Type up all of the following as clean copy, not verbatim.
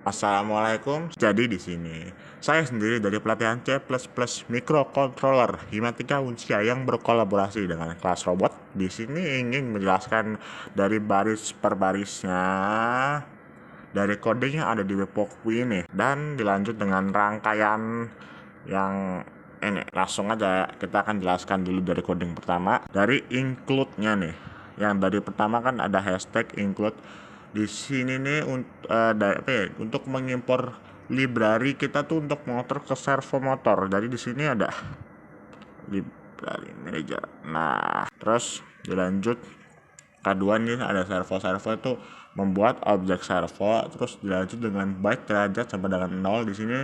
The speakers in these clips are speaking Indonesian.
Assalamualaikum. Jadi di sini saya sendiri dari pelatihan C++ Microcontroller Himatika Unsya yang berkolaborasi dengan kelas robot. Di sini ingin menjelaskan dari baris per barisnya, dari kodenya ada di Webworks ini, dan dilanjut dengan rangkaian yang ini. Langsung aja kita akan jelaskan dulu dari coding pertama, dari include-nya nih. Yang dari pertama kan ada hashtag include. Di sini nih untuk mengimpor library kita tuh untuk motor ke servo motor. Jadi di sini ada library manager. Nah, terus dilanjut kedua nih ada servo itu membuat objek servo, terus dilanjut dengan byte derajat sampai dengan 0. Di sini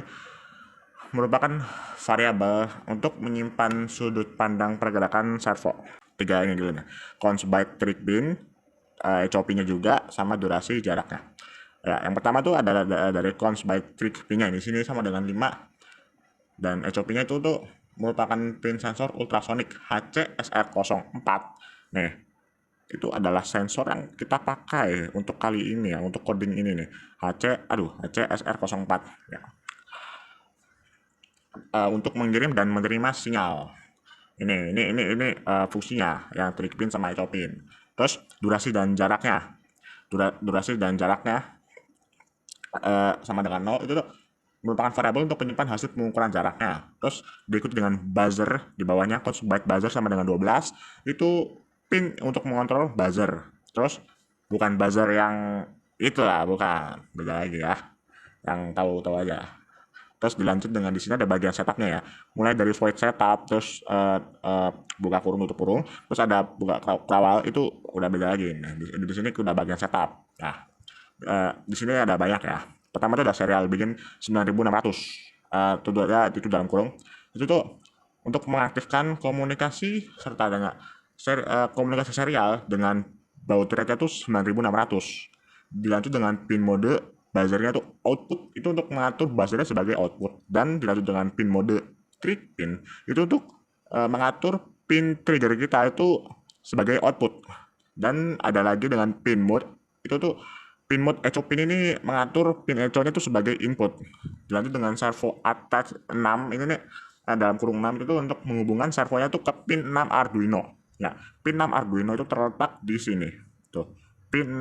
merupakan variabel untuk menyimpan sudut pandang pergerakan servo. Tiga ini dulu nih. Const byte trick bin, HOP-nya juga, sama durasi jaraknya. Ya, yang pertama tuh ada dari const byte trick bin-nya di sini sama dengan 5, dan HOP-nya itu tuh merupakan pin sensor ultrasonik HCSR04. Nih, itu adalah sensor yang kita pakai untuk kali ini ya, untuk coding ini nih. HCSR04 ya. Untuk mengirim dan menerima sinyal. Ini fungsinya yang trick pin sama IO pin. Terus durasi dan jaraknya. Durasi dan jaraknya sama dengan 0 itu tuh merupakan variabel untuk penyimpan hasil pengukuran jaraknya. Terus diikuti dengan buzzer di bawahnya, const byte buzzer sama dengan 12. Itu pin untuk mengontrol buzzer. Terus bukan buzzer yang itulah, bukan. Beda lagi ya. Yang tahu-tahu aja. Terus dilanjut dengan di sini ada bagian setupnya ya, mulai dari void setup, terus buka kurung tutup kurung, terus ada buka kawal, itu udah beda lagi. Nah, di sini udah bagian setup. Nah, di sini ada banyak ya. Pertama itu ada serial begin 9600, itu dalam kurung. Itu tuh untuk mengaktifkan komunikasi serta dengan komunikasi serial dengan baud rate itu 9600. Dilanjut dengan pin mode buzzernya tuh output, itu untuk mengatur buzzernya sebagai output, dan dilanjut dengan pin mode trick pin itu untuk mengatur pin trigger kita itu sebagai output, dan ada lagi dengan pin mode itu tuh pin mode echo pin ini mengatur pin echo nya itu sebagai input. Dilanjut dengan servo attach 6 ini nih, dalam kurung 6 itu untuk menghubungkan servonya tuh ke pin 6 Arduino ya. Pin 6 Arduino itu terletak di sini tuh, pin 6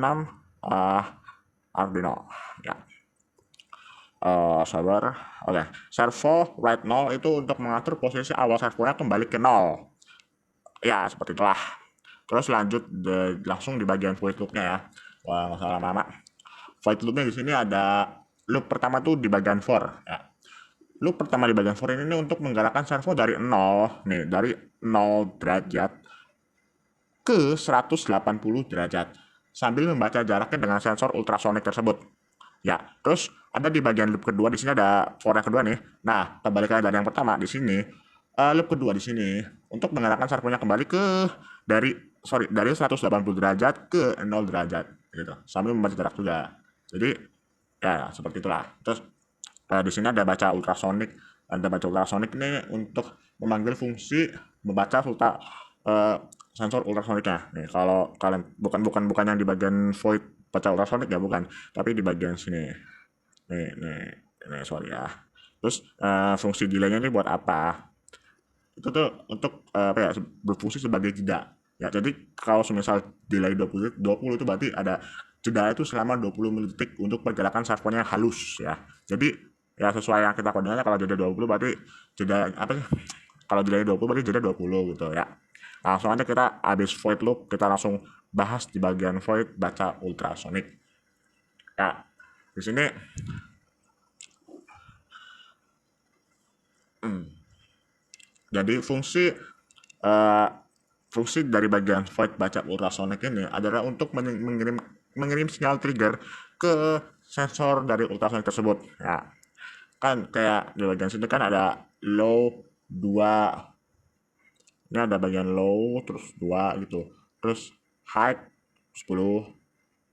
Arduino ya. Sabar. Oke, servo write 0 itu untuk mengatur posisi awal servonya kembali ke 0 ya, seperti itulah. Terus lanjut langsung di bagian void loop-nya ya. Wah, nggak salah lama. Void loop-nya di sini ada loop pertama tuh di bagian for ya. Loop pertama di bagian for ini untuk menggerakkan servo dari 0 nih, dari 0 derajat ke 180 derajat sambil membaca jaraknya dengan sensor ultrasonik tersebut. Ya, terus ada di bagian loop kedua di sini ada for yang kedua nih. Nah, kebalikannya dari yang pertama di sini, loop kedua di sini untuk menggerakkan servonya kembali ke dari 180 derajat ke 0 derajat gitu, sambil membaca jarak juga. Jadi ya seperti itulah. Terus di sini ada baca ultrasonik. Ada baca ultrasonik ini untuk memanggil fungsi membaca uh, sensor ultrasoniknya. Nih, kalau kalian bukan yang di bagian void baca ultrasonik ya, bukan, tapi di bagian sini. Nih, sorry ya. Terus fungsi delaynya ini buat apa? Itu tuh untuk apa ya, berfungsi sebagai jeda. Ya, jadi kalau semisal delay 20 itu berarti ada jeda itu selama 20 detik untuk pergerakan servonya halus ya. Jadi ya sesuai yang kita kodenya, kalau jeda 20 berarti jeda apa sih? Kalau jeda 20 berarti jeda 20 gitu ya. Langsung aja kita habis void loop, kita langsung bahas di bagian void baca ultrasonik. Ya, di sini jadi uh, fungsi dari bagian void baca ultrasonic ini adalah untuk mengirim sinyal trigger ke sensor dari ultrasonic tersebut ya. Kan kayak di bagian sini kan ada low 2, ini ada bagian low terus 2 gitu, terus high 10,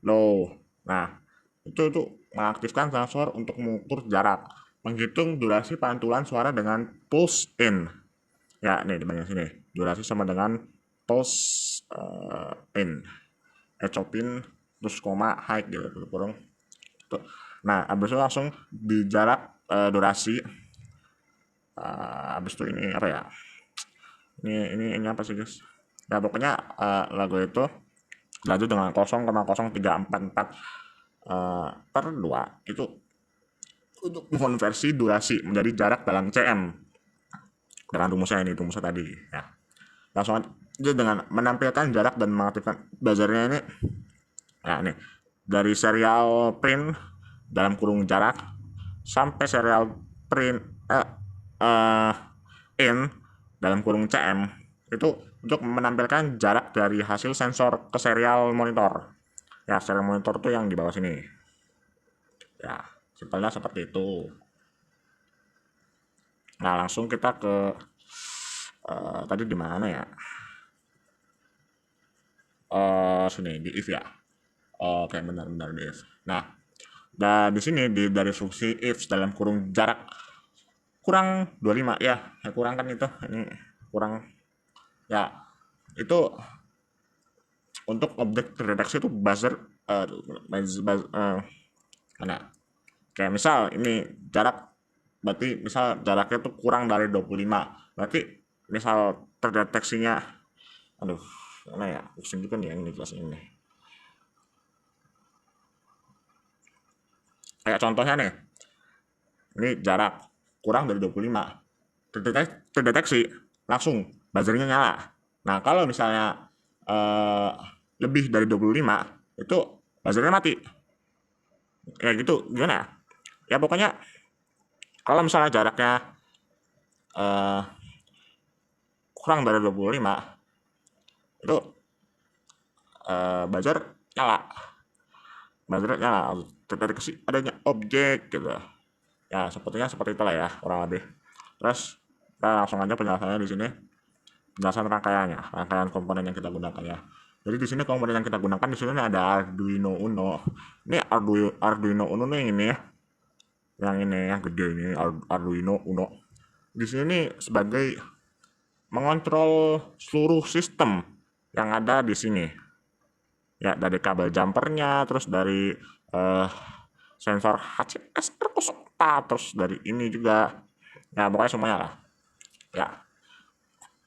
low. Nah, itu mengaktifkan sensor untuk mengukur jarak, menghitung durasi pantulan suara dengan pulse in. Ya, nih di bagian sini. Durasi sama dengan pulse in. Ecopin terus koma high gitu, kurung. Tuh. Nah, habis itu langsung di jarak durasi. Habis itu ini apa ya? Ini apa sih guys? Ya pokoknya lagu itu lanjut dengan 0,0344 per 2 itu untuk mengonversi durasi menjadi jarak dalam cm dengan rumusnya tadi ya. Langsung aja dengan menampilkan jarak dan mengaktifkan buzzernya ini. Nah ini dari serial print dalam kurung jarak sampai serial print uh, in dalam kurung cm itu untuk menampilkan jarak dari hasil sensor ke serial monitor. Ya, serial monitor tuh yang di bawah sini. Ya, simpelnya seperti itu. Nah, langsung kita ke tadi di mana ya? Sini di if ya. Oke, benar-benar di if. Nah, dan di sini dari fungsi if dalam kurung jarak kurang 25 ya, kurang kan itu. Ini kurang ya. Itu untuk objek terdeteksi itu buzzer mana? Kayak misal ini jarak, berarti misal jaraknya tuh kurang dari 25, berarti misal terdeteksinya, aduh mana ya, pusing juga nih yang ini kelas ini. Kayak contohnya nih, ini jarak kurang dari 25, terdeteksi langsung buzzernya nyala. Nah kalau misalnya eh, lebih dari 25 itu buzzernya mati. Ya gitu, gimana ya? Ya pokoknya kalau misalnya jaraknya eh, kurang dari 25 itu buzzer nyala. Buzzer nyala, terdeteksi adanya objek gitu. Ya sepertinya seperti itulah ya kurang lebih. Terus kita langsung aja penjelasannya di sini. Penjelasan rangkaiannya, rangkaian komponen yang kita gunakan ya. Jadi di sini komponen yang kita gunakan di sini ada Arduino Uno. Ini Arduino Uno nih ini ya. Yang ini yang gede ini Arduino Uno. Di sini sebagai mengontrol seluruh sistem yang ada di sini. Ya dari kabel jumpernya, terus dari eh, sensor HCSR04, terus dari ini juga. Ya pokoknya semuanya lah. Ya.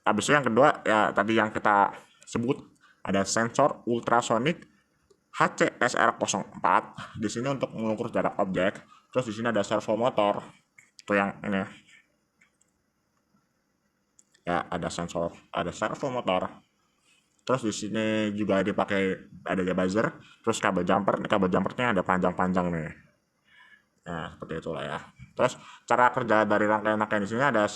Habis itu yang kedua ya tadi yang kita sebut ada sensor ultrasonic HCSR04 di sini untuk mengukur jarak objek. Terus di sini ada servo motor. Itu yang ini. Ya, ada sensor, ada servo motor. Terus di sini juga dipakai ada buzzer, terus kabel jumpernya ada panjang-panjang nih. Nah, seperti itulah ya. Terus cara kerja dari rangkaian-rangkaian di sini ada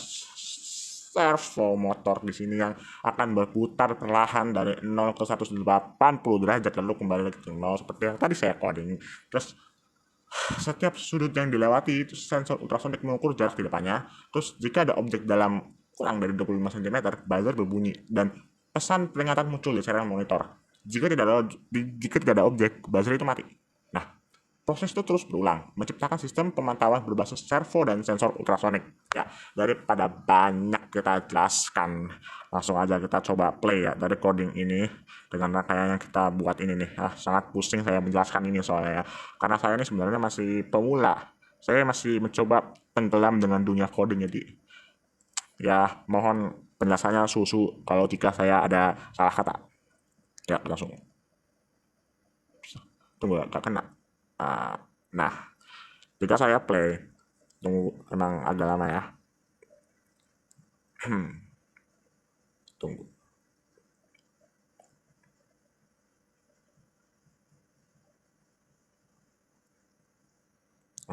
servo motor di sini yang akan berputar perlahan dari 0 ke 180 derajat lalu kembali lagi ke 0 seperti yang tadi saya coding. Terus setiap sudut yang dilewati itu sensor ultrasonik mengukur jarak di depannya. Terus jika ada objek dalam kurang dari 25 cm, buzzer berbunyi dan pesan peringatan muncul di serial monitor. Jika tidak ada objek, buzzer itu mati. Nah, proses itu terus berulang, menciptakan sistem pemantauan berbasis servo dan sensor ultrasonik. Ya, daripada banyak kita jelaskan, langsung aja kita coba play ya dari coding ini dengan rangkaian yang kita buat ini nih. Sangat pusing saya menjelaskan ini soalnya ya. Karena saya ini sebenarnya masih pemula. Saya masih mencoba tenggelam dengan dunia coding jadi ya mohon penjelasannya susu kalau jika saya ada salah kata. Ya langsung. Tunggu gak kena. Uh, nah, jika saya play, tunggu emang agak lama ya. Tunggu.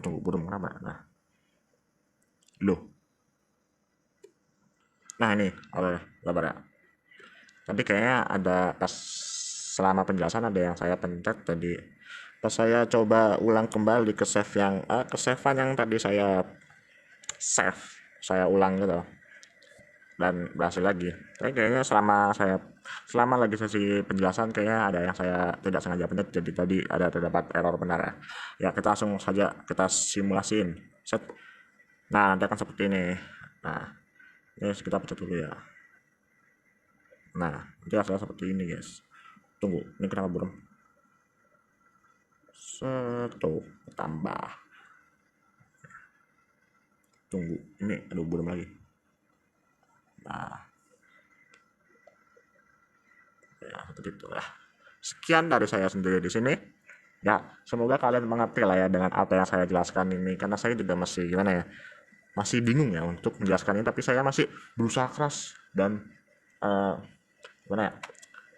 Tunggu belum kenapa? Nah, loh. Nah ini, oke, sabar ya. Tadi kayaknya ada pas selama penjelasan ada yang saya pencet tadi. Pas saya coba ulang kembali ke save yang ke savean yang tadi saya save, saya ulang gitu dan berhasil lagi. Tapi kayaknya selama lagi sesi penjelasan kayaknya ada yang saya tidak sengaja pencet jadi tadi ada terdapat error benar ya. Ya kita langsung saja kita simulasiin. Set. Nah nanti akan seperti ini. Nah ini kita pencet dulu ya. Nah nanti hasilnya seperti ini guys. Tunggu ini kenapa belum tuh tambah. Tunggu, ini aduh belum lagi. Nah, ya seperti itu ya. Sekian dari saya sendiri di sini. Ya, semoga kalian mengerti lah ya dengan apa yang saya jelaskan ini, karena saya juga masih gimana ya, masih bingung ya untuk menjelaskan ini, tapi saya masih berusaha keras dan eh, gimana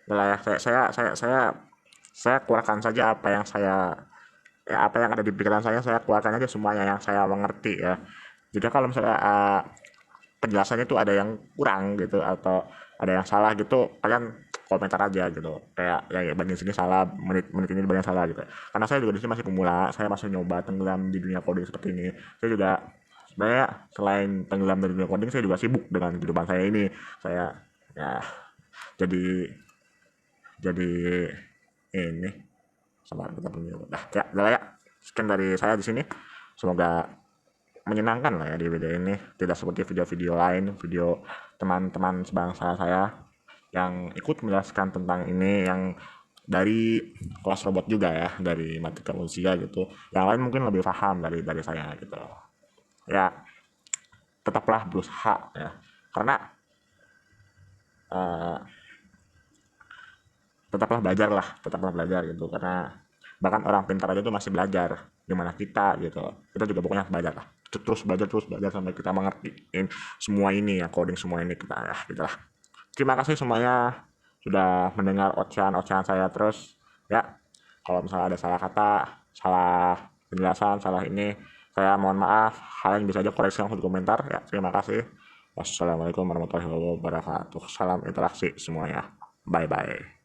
ya, ya saya keluarkan saja apa yang apa yang ada di pikiran saya keluarkan aja semuanya yang saya mengerti ya. Jadi kalau misalnya penjelasannya itu ada yang kurang gitu atau ada yang salah gitu, kalian komentar aja gitu, kayak ya bagian sini salah, menit ini bagian salah gitu, karena saya juga di sini masih pemula, saya masih nyoba tenggelam di dunia coding seperti ini. Saya juga sebenarnya selain tenggelam di dunia coding, saya juga sibuk dengan kehidupan saya ini. Saya ya jadi jadi ini sama kita punya udah ya sekian dari saya di sini, semoga menyenangkan lah ya di video ini, tidak seperti video-video lain, video teman-teman sebangsa saya yang ikut menjelaskan tentang ini, yang dari kelas robot juga ya, dari matematika manusia gitu, yang lain mungkin lebih paham dari saya gitu ya. Tetaplah berusaha ya, karena uh, tetaplah belajar gitu, karena bahkan orang pintar aja tuh masih belajar, gimana kita juga pokoknya belajar lah, terus belajar sampai kita mengertiin semua ini ya, coding semua ini kita ya gitu lah. Terima kasih semuanya sudah mendengar ocehan saya terus ya. Kalau misalnya ada salah kata, salah penjelasan, salah ini, saya mohon maaf. Kalian bisa aja koreksi langsung di komentar ya. Terima kasih. Wassalamualaikum warahmatullahi wabarakatuh. Salam interaksi semuanya. Bye bye.